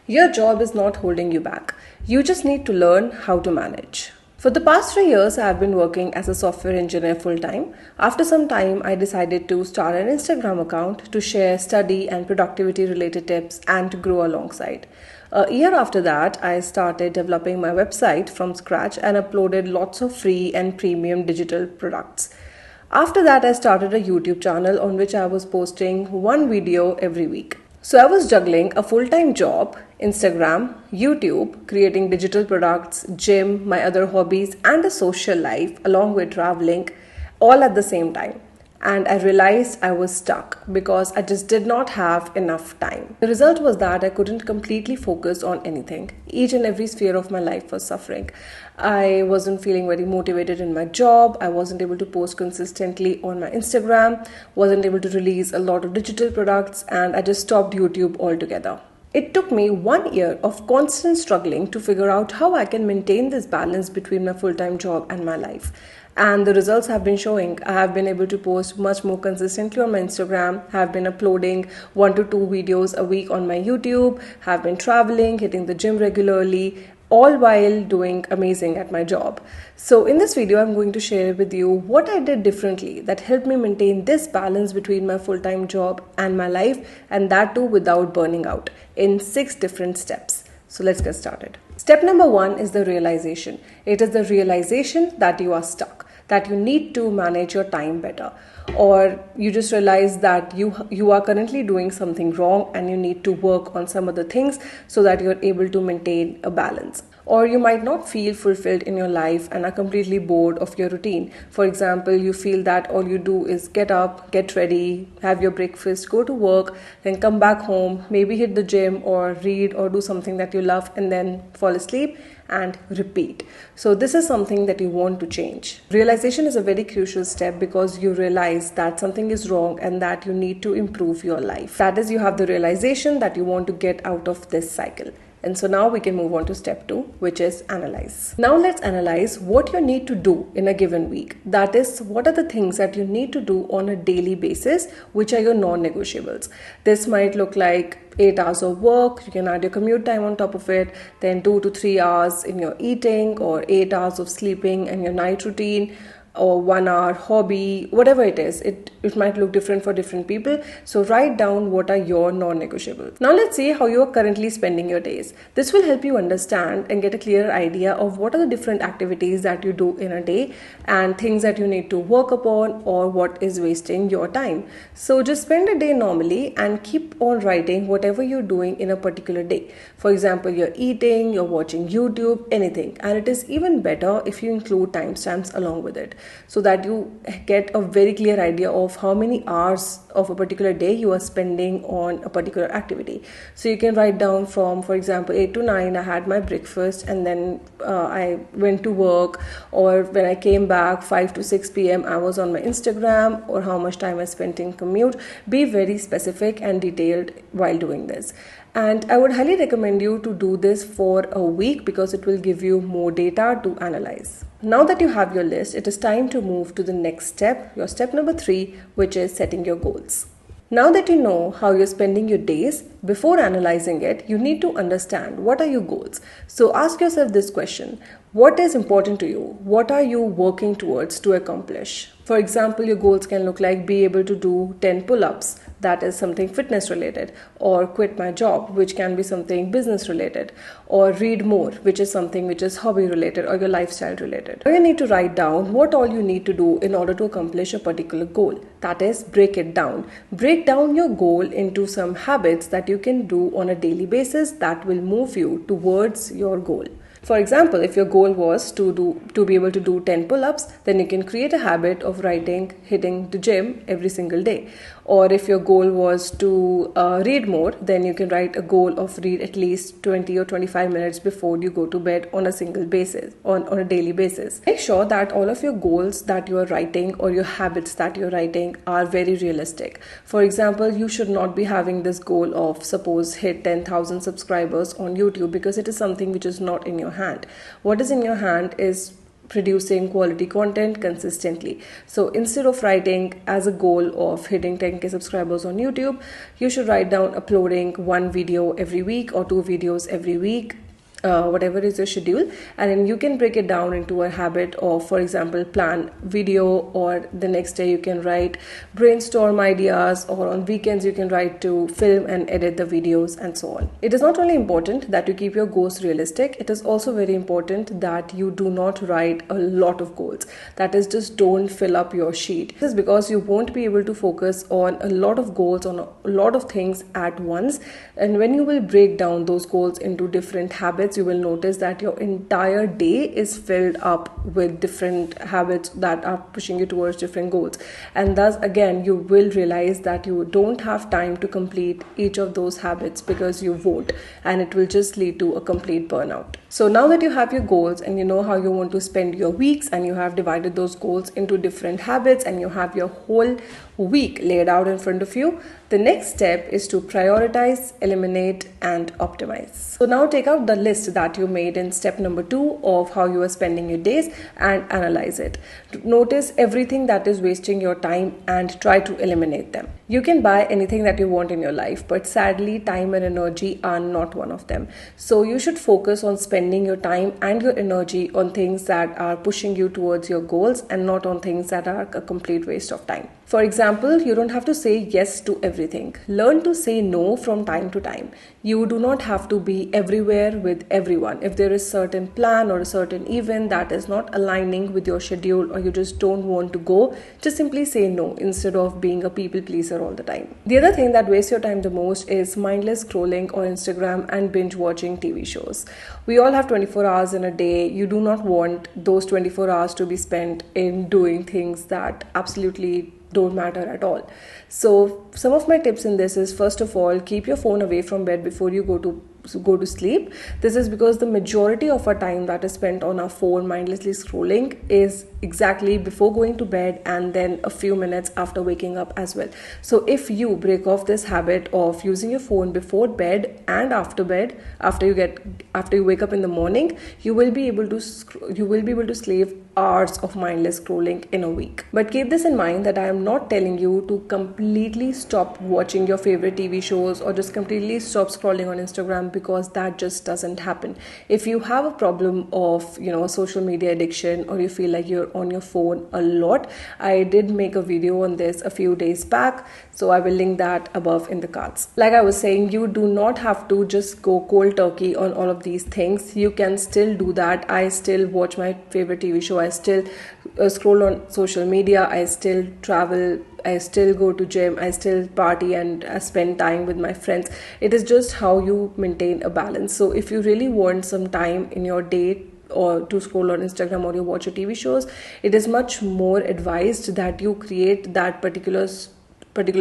Your job is not holding you back. You just need to learn how to manage. For the past 3 years, I have been working as a software engineer full time. After some time, I decided to start an Instagram account to share study and productivity related tips and to grow alongside. A year after that, I started developing my website from scratch and uploaded lots of free and premium digital products. After that, I started a YouTube channel on which I was posting one video every week. So I was juggling a full-time job, Instagram, YouTube, creating digital products, gym, my other hobbies, and a social life along with traveling all at the same time. And I realized I was stuck because I just did not have enough time. The result was that I couldn't completely focus on anything. Each and every sphere of my life was suffering. I wasn't feeling very motivated in my job. I wasn't able to post consistently on my Instagram, wasn't able to release a lot of digital products, and I just stopped YouTube altogether. It took me 1 year of constant struggling to figure out how I can maintain this balance between my full-time job and my life. And the results have been showing. I have been able to post much more consistently on my Instagram, have been uploading 1 to 2 videos a week on my YouTube, have been traveling, hitting the gym regularly, all while doing amazing at my job. So in this video, I'm going to share with you what I did differently that helped me maintain this balance between my full-time job and my life, and that too without burning out, in 6 different steps. So let's get started. Step number 1 is the realization. It is the realization that you are stuck, that you need to manage your time better, or you just realize that you are currently doing something wrong and you need to work on some other things so that you're able to maintain a balance. Or you might not feel fulfilled in your life and are completely bored of your routine. For example, you feel that all you do is get up, get ready, have your breakfast, go to work, then come back home, maybe hit the gym or read or do something that you love, and then fall asleep and repeat. So this is something that you want to change. Realization is a very crucial step because you realize that something is wrong and that you need to improve your life. That is, you have the realization that you want to get out of this cycle. And so now we can move on to step 2, which is analyze. Now let's analyze what you need to do in a given week. That is, what are the things that you need to do on a daily basis, which are your non-negotiables. This might look like 8 hours of work, you can add your commute time on top of it, then 2 to 3 hours in your eating, or 8 hours of sleeping and your night routine, or 1 hour hobby, whatever it is. It might look different for different people. So write down what are your non-negotiables. Now let's see how you are currently spending your days. This will help you understand and get a clearer idea of what are the different activities that you do in a day and things that you need to work upon or what is wasting your time. So just spend a day normally and keep on writing whatever you're doing in a particular day. For example, you're eating, you're watching YouTube, anything. And it is even better if you include timestamps along with it, so that you get a very clear idea of how many hours of a particular day you are spending on a particular activity. So you can write down from, for example, 8 to 9 I had my breakfast and then I went to work, or when I came back 5 to 6 p.m. I was on my Instagram, or how much time I spent in commute. Be very specific and detailed while doing this. And I would highly recommend you to do this for a week because it will give you more data to analyze. Now that you have your list, it is time to move to the next step, your step number 3, which is setting your goals. Now that you know how you're spending your days, before analyzing it, you need to understand what are your goals. So ask yourself this question: what is important to you? What are you working towards to accomplish? For example, your goals can look like be able to do 10 pull-ups, that is something fitness related, or quit my job, which can be something business related, or read more, which is something which is hobby related or your lifestyle related. Now you need to write down what all you need to do in order to accomplish a particular goal. That is, break it down. Break down your goal into some habits that you can do on a daily basis that will move you towards your goal. For example, if your goal was to be able to do 10 pull-ups, then you can create a habit of hitting the gym every single day. Or if your goal was to read more, then you can write a goal of read at least 20 or 25 minutes before you go to bed on a single basis, on a daily basis. Make sure that all of your goals that you are writing or your habits that you're writing are very realistic. For example, you should not be having this goal of, suppose, hit 10,000 subscribers on YouTube, because it is something which is not in your hand. What is in your hand is producing quality content consistently. So instead of writing as a goal of hitting 10k subscribers on YouTube, you should write down uploading one video every week or two videos every week, whatever is your schedule, and then you can break it down into a habit of, for example, plan video, or the next day you can write brainstorm ideas, or on weekends you can write to film and edit the videos, and so on. It is not only important that you keep your goals realistic, it is also very important that you do not write a lot of goals. That is, just don't fill up your sheet. This is because you won't be able to focus on a lot of goals, on a lot of things at once, and when you will break down those goals into different habits, you will notice that your entire day is filled up with different habits that are pushing you towards different goals, and thus again you will realize that you don't have time to complete each of those habits because you won't, and it will just lead to a complete burnout. So now that you have your goals and you know how you want to spend your weeks, and you have divided those goals into different habits, and you have your whole week laid out in front of you, the next step is to prioritize, eliminate, and optimize. So now take out the list that you made in step number 2 of how you are spending your days and analyze it. Notice everything that is wasting your time and try to eliminate them. You can buy anything that you want in your life, but sadly time and energy are not one of them. So you should focus on spending your time and your energy on things that are pushing you towards your goals, and not on things that are a complete waste of time. For example, you don't have to say yes to everything. Learn to say no from time to time. You do not have to be everywhere with everyone. If there is a certain plan or a certain event that is not aligning with your schedule, or you just don't want to go, just simply say no instead of being a people pleaser all the time. The other thing that wastes your time the most is mindless scrolling on Instagram and binge watching TV shows. We all have 24 hours in a day. You do not want those 24 hours to be spent in doing things that absolutely don't matter at all. So some of my tips in this is, first of all, keep your phone away from bed before you go to sleep. This is because the majority of our time that is spent on our phone mindlessly scrolling is exactly before going to bed, and then a few minutes after waking up as well. So if you break off this habit of using your phone before bed and after bed, after you wake up in the morning, you will be able to save hours of mindless scrolling in a week. But keep this in mind that I am not telling you to completely stop watching your favorite TV shows or just completely stop scrolling on Instagram, because that just doesn't happen. If you have a problem of social media addiction, or you feel like you're on your phone a lot, I did make a video on this a few days back, so I will link that above in the cards. Like I was saying, you do not have to just go cold turkey on all of these things. You can still do that. I still watch my favorite TV show, I still scroll on social media, I still travel, I still go to gym, I still party and spend time with my friends. It is just how you maintain a balance. So if you really want some time in your day or to scroll on Instagram, or you watch your TV shows, it is much more advised that you create that particular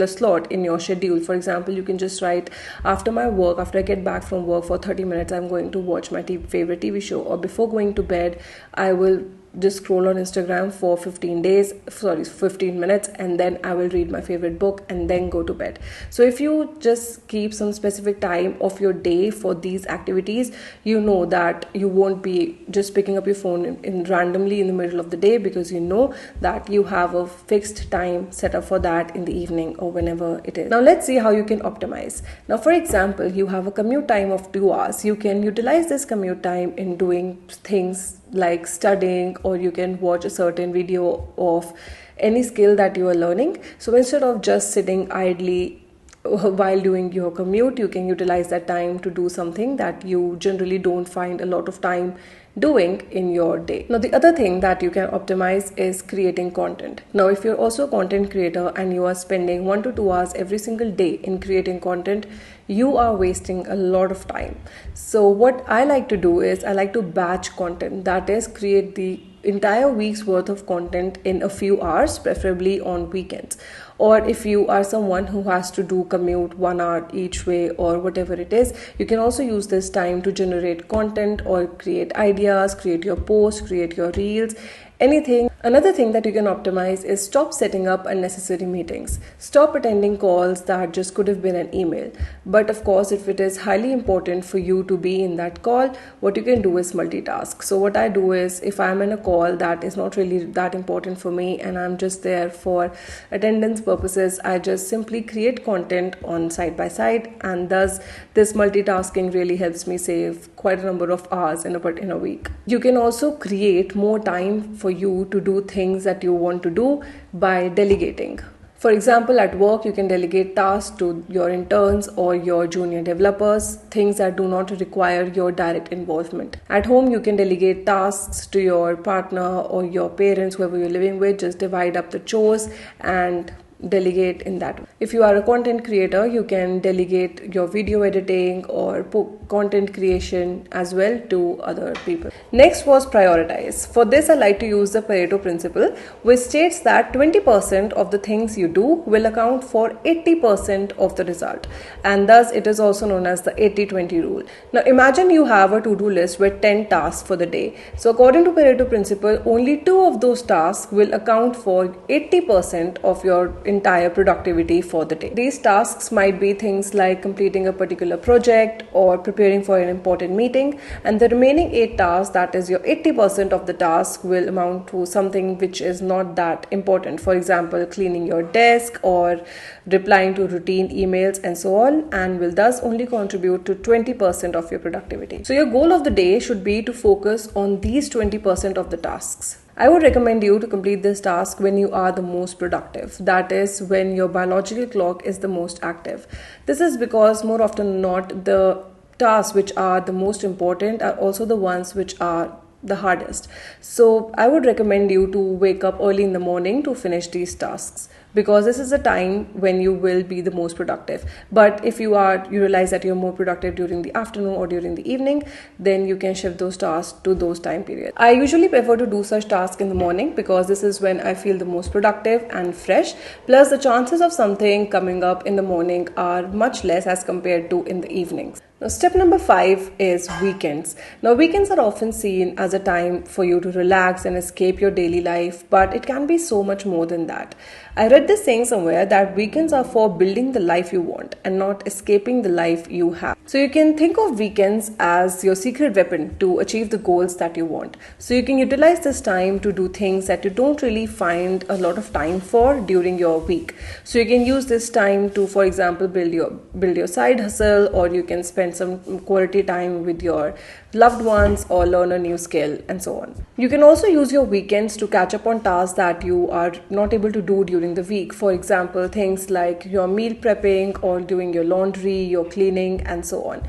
slot in your schedule. For example, you can just write, after I get back from work for 30 minutes, I'm going to watch my favorite TV show, or before going to bed, I will just scroll on Instagram for 15 minutes, and then I will read my favorite book and then go to bed. So if you just keep some specific time of your day for these activities, you know that you won't be just picking up your phone randomly in the middle of the day, because you know that you have a fixed time set up for that in the evening or whenever it is. Now let's see how you can optimize. Now, for example, you have a commute time of 2 hours. You can utilize this commute time in doing things like studying, or you can watch a certain video of any skill that you are learning. So instead of just sitting idly while doing your commute, you can utilize that time to do something that you generally don't find a lot of time doing in your day. Now, the other thing that you can optimize is creating content. Now, if you're also a content creator and you are spending 1 to 2 hours every single day in creating content, you are wasting a lot of time. So what I like to do is I like to batch content, that is, create the entire week's worth of content in a few hours, preferably on weekends. Or if you are someone who has to do commute 1 hour each way or whatever it is, you can also use this time to generate content or create ideas, create your posts, create your reels, anything. Another thing that you can optimize is stop setting up unnecessary meetings. Stop attending calls that just could have been an email. But of course, if it is highly important for you to be in that call, what you can do is multitask. So what I do is, if I'm in a call that is not really that important for me and I'm just there for attendance purposes, I just simply create content on side by side, and thus this multitasking really helps me save quite a number of hours in a week. You can also create more time for you to do things that you want to do by delegating. For example, at work, you can delegate tasks to your interns or your junior developers, things that do not require your direct involvement. At home, you can delegate tasks to your partner or your parents, whoever you're living with. Just divide up the chores and delegate in that way. If you are a content creator, you can delegate your video editing or content creation as well to other people. Next was prioritize. For this, I like to use the Pareto principle, which states that 20% of the things you do will account for 80% of the result, and thus it is also known as the 80-20 rule. Now imagine you have a to-do list with 10 tasks for the day. So according to Pareto principle, only 2 of those tasks will account for 80% of your entire productivity for the day. These tasks might be things like completing a particular project or preparing for an important meeting, and the remaining 8 tasks, that is your 80% of the task, will amount to something which is not that important. For example, cleaning your desk or replying to routine emails and so on, and will thus only contribute to 20% of your productivity. So your goal of the day should be to focus on these 20% of the tasks. I would recommend you to complete this task when you are the most productive. That is, when your biological clock is the most active. This is because more often than not, the tasks which are the most important are also the ones which are the hardest. So I would recommend you to wake up early in the morning to finish these tasks, because this is the time when you will be the most productive. But if you realize that you're more productive during the afternoon or during the evening, then you can shift those tasks to those time periods. I usually prefer to do such tasks in the morning because this is when I feel the most productive and fresh. Plus, the chances of something coming up in the morning are much less as compared to in the evenings. Now, step number 5 is weekends. Now, weekends are often seen as a time for you to relax and escape your daily life, but it can be so much more than that. I read this saying somewhere that weekends are for building the life you want and not escaping the life you have. So you can think of weekends as your secret weapon to achieve the goals that you want. So you can utilize this time to do things that you don't really find a lot of time for during your week. So you can use this time to, for example, build your side hustle, or you can spend some quality time with your loved ones or learn a new skill and so on. You can also use your weekends to catch up on tasks that you are not able to do during the week. For example, things like your meal prepping or doing your laundry, your cleaning and so on.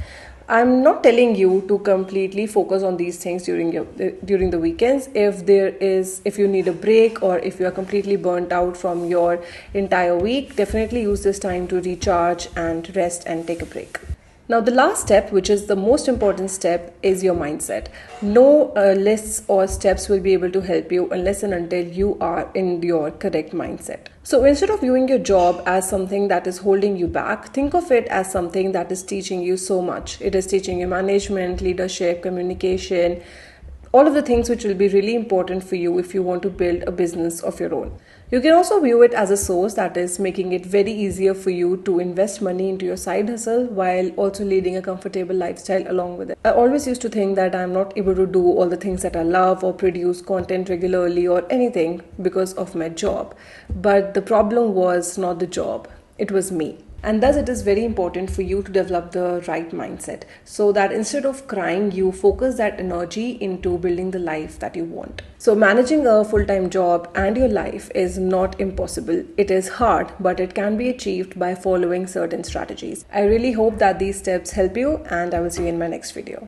I'm not telling you to completely focus on these things during the weekends. If you need a break or if you are completely burnt out from your entire week, definitely use this time to recharge and rest and take a break. Now, the last step, which is the most important step, is your mindset. No lists or steps will be able to help you unless and until you are in your correct mindset. So instead of viewing your job as something that is holding you back, think of it as something that is teaching you so much. It is teaching you management, leadership, communication, all of the things which will be really important for you if you want to build a business of your own. You can also view it as a source that is making it very easier for you to invest money into your side hustle while also leading a comfortable lifestyle along with it. I always used to think that I'm not able to do all the things that I love or produce content regularly or anything because of my job. But the problem was not the job, it was me. And thus it is very important for you to develop the right mindset so that instead of crying, you focus that energy into building the life that you want. So managing a full-time job and your life is not impossible. It is hard, but it can be achieved by following certain strategies. I really hope that these steps help you, and I will see you in my next video.